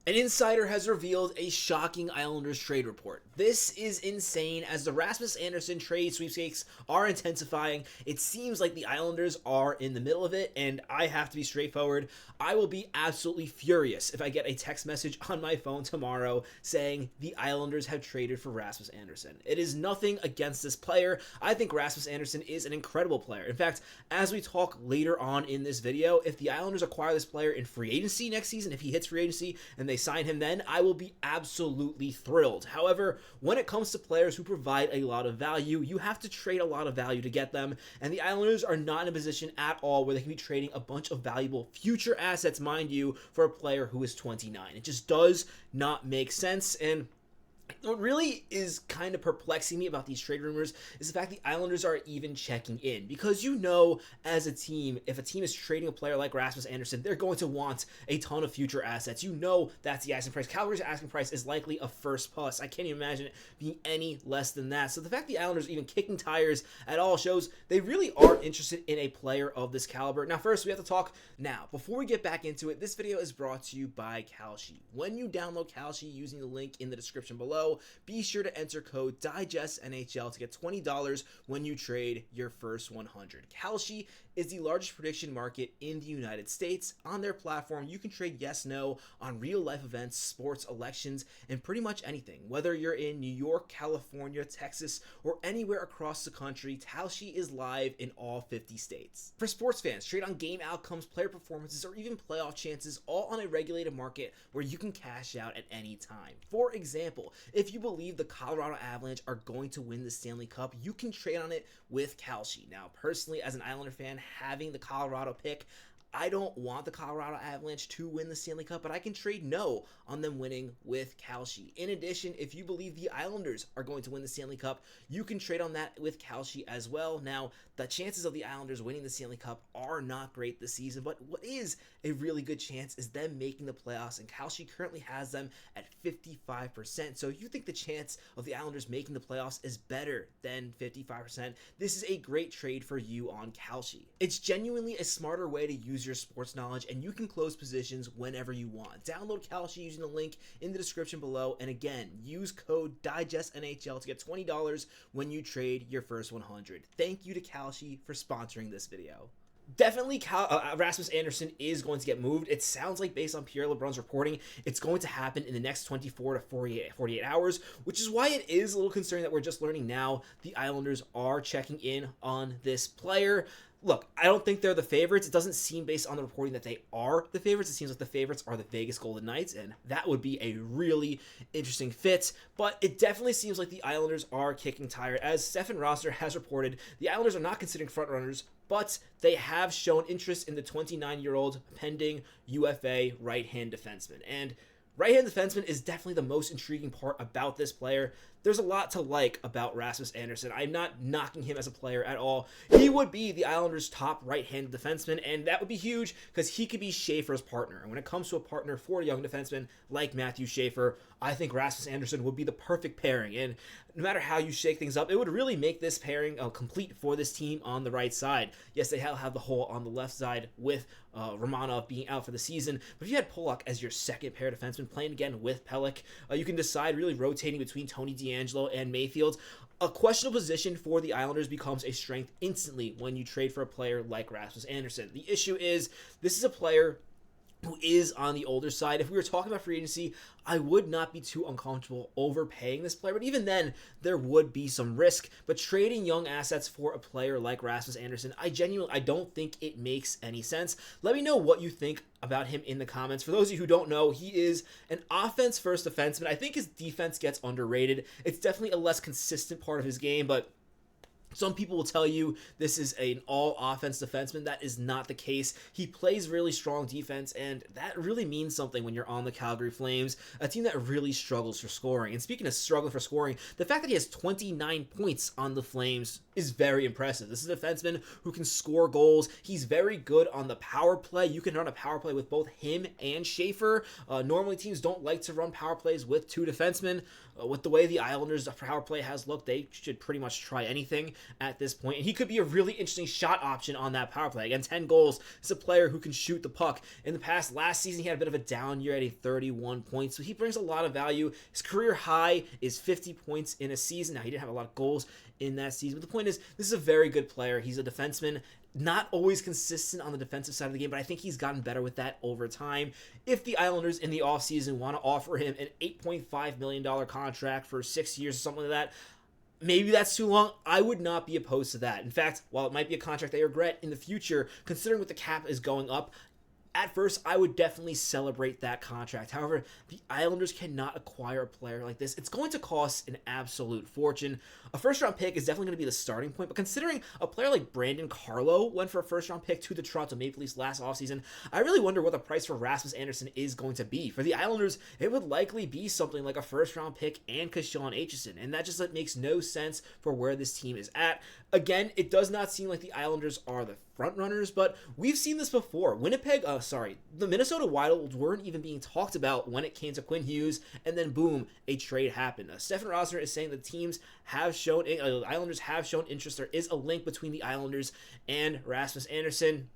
An insider has revealed a shocking Islanders trade report. This is insane as the Rasmus Andersson trade sweepstakes are intensifying. It seems like the Islanders are in the middle of it, and I have to be straightforward. I will be absolutely furious if I get a text message on my phone tomorrow saying the Islanders have traded for Rasmus Andersson. It is nothing against this player. I think Rasmus Andersson is an incredible player. In fact, as we talk later on in this video, if the Islanders acquire this player in free agency next season, if he hits free agency and they sign him then, I will be absolutely thrilled. However, when it comes to players who provide a lot of value, you have to trade a lot of value to get them, and the Islanders are not in a position at all where they can be trading a bunch of valuable future assets, mind you, for a player who is 29. It just does not make sense, and what really is kind of perplexing me about these trade rumors is the fact the Islanders are even checking in. Because you know, as a team, if a team is trading a player like Rasmus Andersson, they're going to want a ton of future assets. You know that's the asking price. Calgary's asking price is likely a first plus. I can't even imagine it being any less than that. So the fact the Islanders are even kicking tires at all shows they really are interested in a player of this caliber. Now, first, we have to talk now. Before we get back into it, this video is brought to you by Koshi. When you download Koshi using the link in the description below, be sure to enter code DIGESTNHL to get $20 when you trade your first 100. Kalshi is the largest prediction market in the United States. On their platform, you can trade yes/no on real-life events, sports, elections, and pretty much anything. Whether you're in New York, California, Texas, or anywhere across the country, Kalshi is live in all 50 states. For sports fans, trade on game outcomes, player performances, or even playoff chances, all on a regulated market where you can cash out at any time. For example, if you believe the Colorado Avalanche are going to win the Stanley Cup, you can trade on it with Kalshi. Now, personally, as an Islander fan, having the Colorado pick, I don't want the Colorado Avalanche to win the Stanley Cup, but I can trade no on them winning with Kalshi. In addition, if you believe the Islanders are going to win the Stanley Cup, you can trade on that with Kalshi as well. Now, the chances of the Islanders winning the Stanley Cup are not great this season, but what is a really good chance is them making the playoffs, and Kalshi currently has them at 55%. So if you think the chance of the Islanders making the playoffs is better than 55%, this is a great trade for you on Kalshi. It's genuinely a smarter way to use your sports knowledge, and you can close positions whenever you want. Download Kalshi using the link in the description below, and again, use code DIGESTNHL to get $20 when you trade your first 100. Thank you to Kalshi for sponsoring this video. Definitely Rasmus Andersson is going to get moved. It sounds like, based on Pierre LeBrun's reporting, it's going to happen in the next 24 to 48 hours, which is why it is a little concerning that we're just learning now the Islanders are checking in on this player. Look, I don't think they're the favorites. It doesn't seem, based on the reporting, that they are the favorites. It seems like the favorites are the Vegas Golden Knights, and that would be a really interesting fit. But it definitely seems like the Islanders are kicking tire. As Stefan Rosser has reported, the Islanders are not considering frontrunners, but they have shown interest in the 29-year-old pending UFA right-hand defenseman. And right-hand defenseman is definitely the most intriguing part about this player. There's a lot to like about Rasmus Andersson. I'm not knocking him as a player at all. He would be the Islanders' top right-handed defenseman, and that would be huge because he could be Schaefer's partner. And when it comes to a partner for a young defenseman like Matthew Schaefer, I think Rasmus Andersson would be the perfect pairing. And no matter how you shake things up, it would really make this pairing complete for this team on the right side. Yes, they have the hole on the left side with Romanov being out for the season, but if you had Pollock as your second pair defenseman playing again with Pelech, you can decide really rotating between Tony DeAngelo and Mayfield. A questionable position for the Islanders becomes a strength instantly when you trade for a player like Rasmus Andersson. The issue is, this is a player who is on the older side. If we were talking about free agency, I would not be too uncomfortable overpaying this player, but even then, there would be some risk. But trading young assets for a player like Rasmus Andersson, I don't think it makes any sense. Let me know what you think about him in the comments. For those of you who don't know, he is an offense-first defenseman. I think his defense gets underrated. It's definitely a less consistent part of his game, but some people will tell you this is an all-offense defenseman. That is not the case. He plays really strong defense, and that really means something when you're on the Calgary Flames, a team that really struggles for scoring. And speaking of struggling for scoring, the fact that he has 29 points on the Flames is very impressive. This is a defenseman who can score goals. He's very good on the power play. You can run a power play with both him and Schaefer. Normally, teams don't like to run power plays with two defensemen. With the way the Islanders' power play has looked, they should pretty much try anything. at this point, and he could be a really interesting shot option on that power play. Again, 10 goals. He's a player who can shoot the puck. In the past, last season, he had a bit of a down year at 31 points, so he brings a lot of value. His career high is 50 points in a season. Now, he didn't have a lot of goals in that season, but the point is, this is a very good player. He's a defenseman, not always consistent on the defensive side of the game, but I think he's gotten better with that over time. If the Islanders in the offseason want to offer him an $8.5 million contract for 6 years or something like that, maybe that's too long. I would not be opposed to that. In fact, while it might be a contract they regret in the future, considering what the cap is going up, at first, I would definitely celebrate that contract. However, the Islanders cannot acquire a player like this. It's going to cost an absolute fortune. A first-round pick is definitely going to be the starting point, but considering a player like Brandon Carlo went for a first-round pick to the Toronto Maple Leafs last offseason, I really wonder what the price for Rasmus Andersson is going to be. For the Islanders, it would likely be something like a first-round pick and Sean Aitchison, and that just makes no sense for where this team is at. Again, it does not seem like the Islanders are the front runners, but we've seen this before. The Minnesota Wild weren't even being talked about when it came to Quinn Hughes, and then boom, a trade happened. Stefan Rosner is saying the Islanders have shown interest. There is a link between the Islanders and Rasmus Andersson.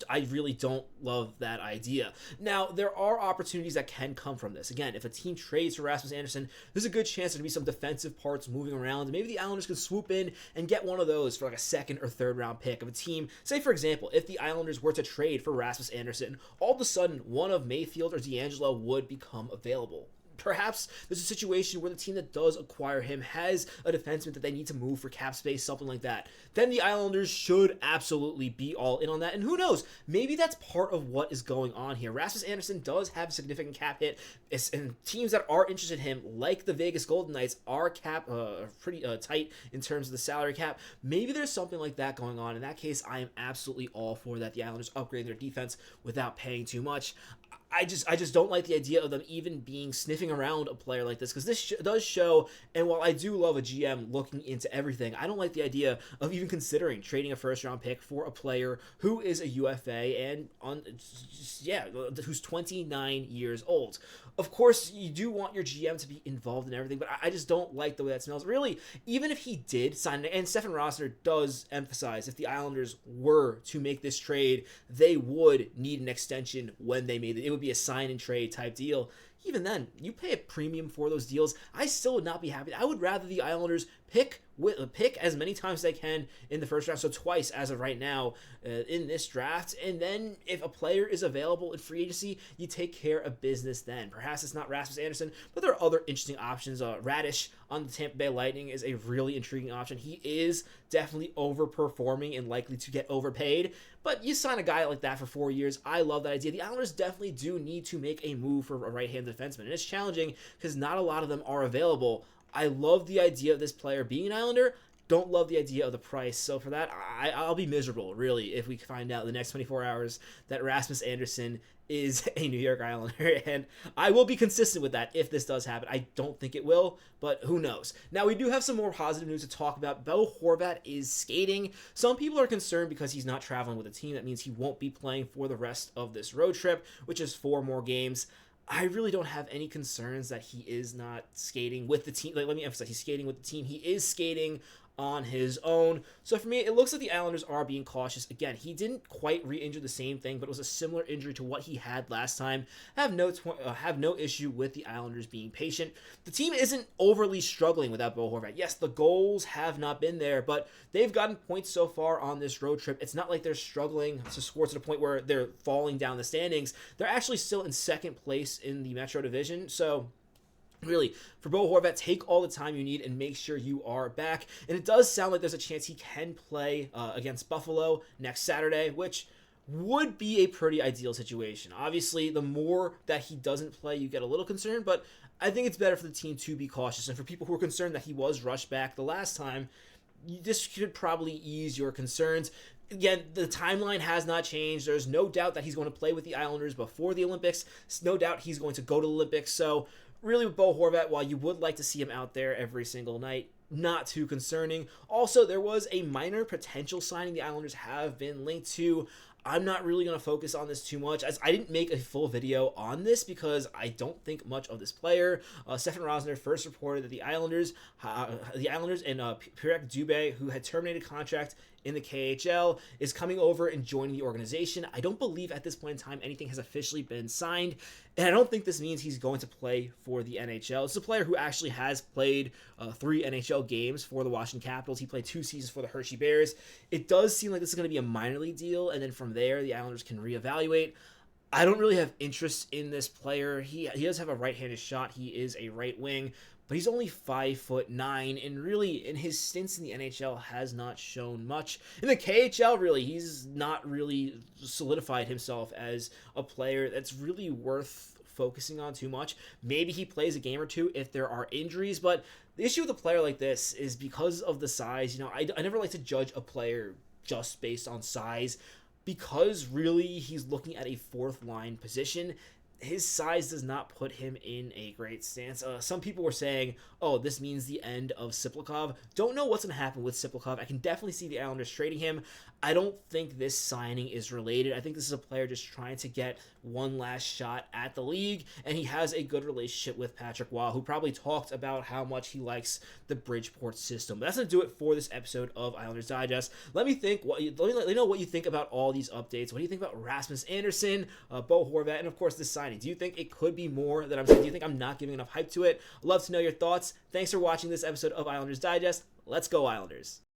I really don't love that idea. Now, there are opportunities that can come from this. Again, if a team trades for Rasmus Andersson, there's a good chance there'll be some defensive parts moving around. And maybe the Islanders can swoop in and get one of those for like a second or third round pick of a team. Say, for example, if the Islanders were to trade for Rasmus Andersson, all of a sudden, one of Mayfield or D'Angelo would become available. Perhaps there's a situation where the team that does acquire him has a defenseman that they need to move for cap space, something like that. Then the Islanders should absolutely be all in on that. And who knows, maybe that's part of what is going on here. Rasmus Andersson does have a significant cap hit, and teams that are interested in him, like the Vegas Golden Knights, are pretty tight in terms of the salary cap. Maybe there's something like that going on. In that case, I am absolutely all for that. The Islanders upgrade their defense without paying too much. I just don't like the idea of them even being sniffing around a player like this, because this does show, and while I do love a GM looking into everything, I don't like the idea of even considering trading a first-round pick for a player who is a UFA and who's 29 years old. Of course, you do want your GM to be involved in everything, but I just don't like the way that smells. Really, even if he did sign it, and Stefan Rosner does emphasize if the Islanders were to make this trade, they would need an extension when they made it. It would be a sign and trade type deal. Even then, you pay a premium for those deals. I still would not be happy. I would rather the Islanders pick as many times as they can in the first round, so twice as of right now in this draft, and then if a player is available in free agency, you take care of business then. Perhaps it's not Rasmus Andersson, but there are other interesting options. Radish on the Tampa Bay Lightning is a really intriguing option. He is definitely overperforming and likely to get overpaid, but you sign a guy like that for 4 years. I love that idea. The Islanders definitely do need to make a move for a right-handed defenseman, and it's challenging because not a lot of them are available. I love the idea of this player being an Islander. Don't love the idea of the price. So for that, I'll be miserable, really, if we find out in the next 24 hours that Rasmus Andersson is a New York Islander. And I will be consistent with that if this does happen. I don't think it will, but who knows. Now, we do have some more positive news to talk about. Bo Horvat is skating. Some people are concerned because he's not traveling with a team. That means he won't be playing for the rest of this road trip, which is 4 more games. I really don't have any concerns that he is not skating with the team. Let me emphasize, he's skating with the team. He is skating on his own. So for me, it looks like the Islanders are being cautious. Again, he didn't quite re-injure the same thing, but it was a similar injury to what he had last time. Have no issue with the Islanders being patient. The team isn't overly struggling without Bo Horvat. Yes, the goals have not been there, but they've gotten points so far on this road trip. It's not like they're struggling to score to the point where they're falling down the standings. They're actually still in second place in the Metro Division, so really, for Bo Horvat, take all the time you need and make sure you are back. And it does sound like there's a chance he can play against Buffalo next Saturday, which would be a pretty ideal situation. Obviously, the more that he doesn't play, you get a little concerned, but I think it's better for the team to be cautious. And for people who are concerned that he was rushed back the last time, this should probably ease your concerns. Again, the timeline has not changed. There's no doubt that he's going to play with the Islanders before the Olympics. There's no doubt he's going to go to the Olympics. So really, with Bo Horvat, while you would like to see him out there every single night, not too concerning. Also, there was a minor potential signing the Islanders have been linked to. I'm not really going to focus on this too much, as I didn't make a full video on this because I don't think much of this player. Stefan Rosner first reported that the Islanders and Pierre Dubé, who had terminated contract in the KHL, is coming over and joining the organization. I don't believe at this point in time anything has officially been signed, and I don't think this means he's going to play for the NHL. It's a player who actually has played 3 NHL games for the Washington Capitals. He played 2 seasons for the Hershey Bears. It does seem like this is going to be a minor league deal, and then from there, the Islanders can reevaluate. I don't really have interest in this player. He does have a right-handed shot. He is a right wing, but he's only 5'9", and really, in his stints in the NHL, has not shown much. In the KHL, really, he's not really solidified himself as a player that's really worth focusing on too much. Maybe he plays a game or two if there are injuries, but the issue with a player like this is because of the size. You know, I never like to judge a player just based on size, because really he's looking at a fourth line position. His size does not put him in a great stance. Some people were saying, oh, this means the end of Siplikov. Don't know what's going to happen with Siplikov. I can definitely see the Islanders trading him. I don't think this signing is related. I think this is a player just trying to get one last shot at the league, and he has a good relationship with Patrick Waugh, who probably talked about how much he likes the Bridgeport system. But that's going to do it for this episode of Islanders Digest. Let me know what you think about all these updates. What do you think about Rasmus Andersson, Bo Horvat, and of course this signing? Do you think it could be more that I'm saying? Do you think I'm not giving enough hype to it? I'd love to know your thoughts. Thanks for watching this episode of Islanders Digest. Let's go Islanders.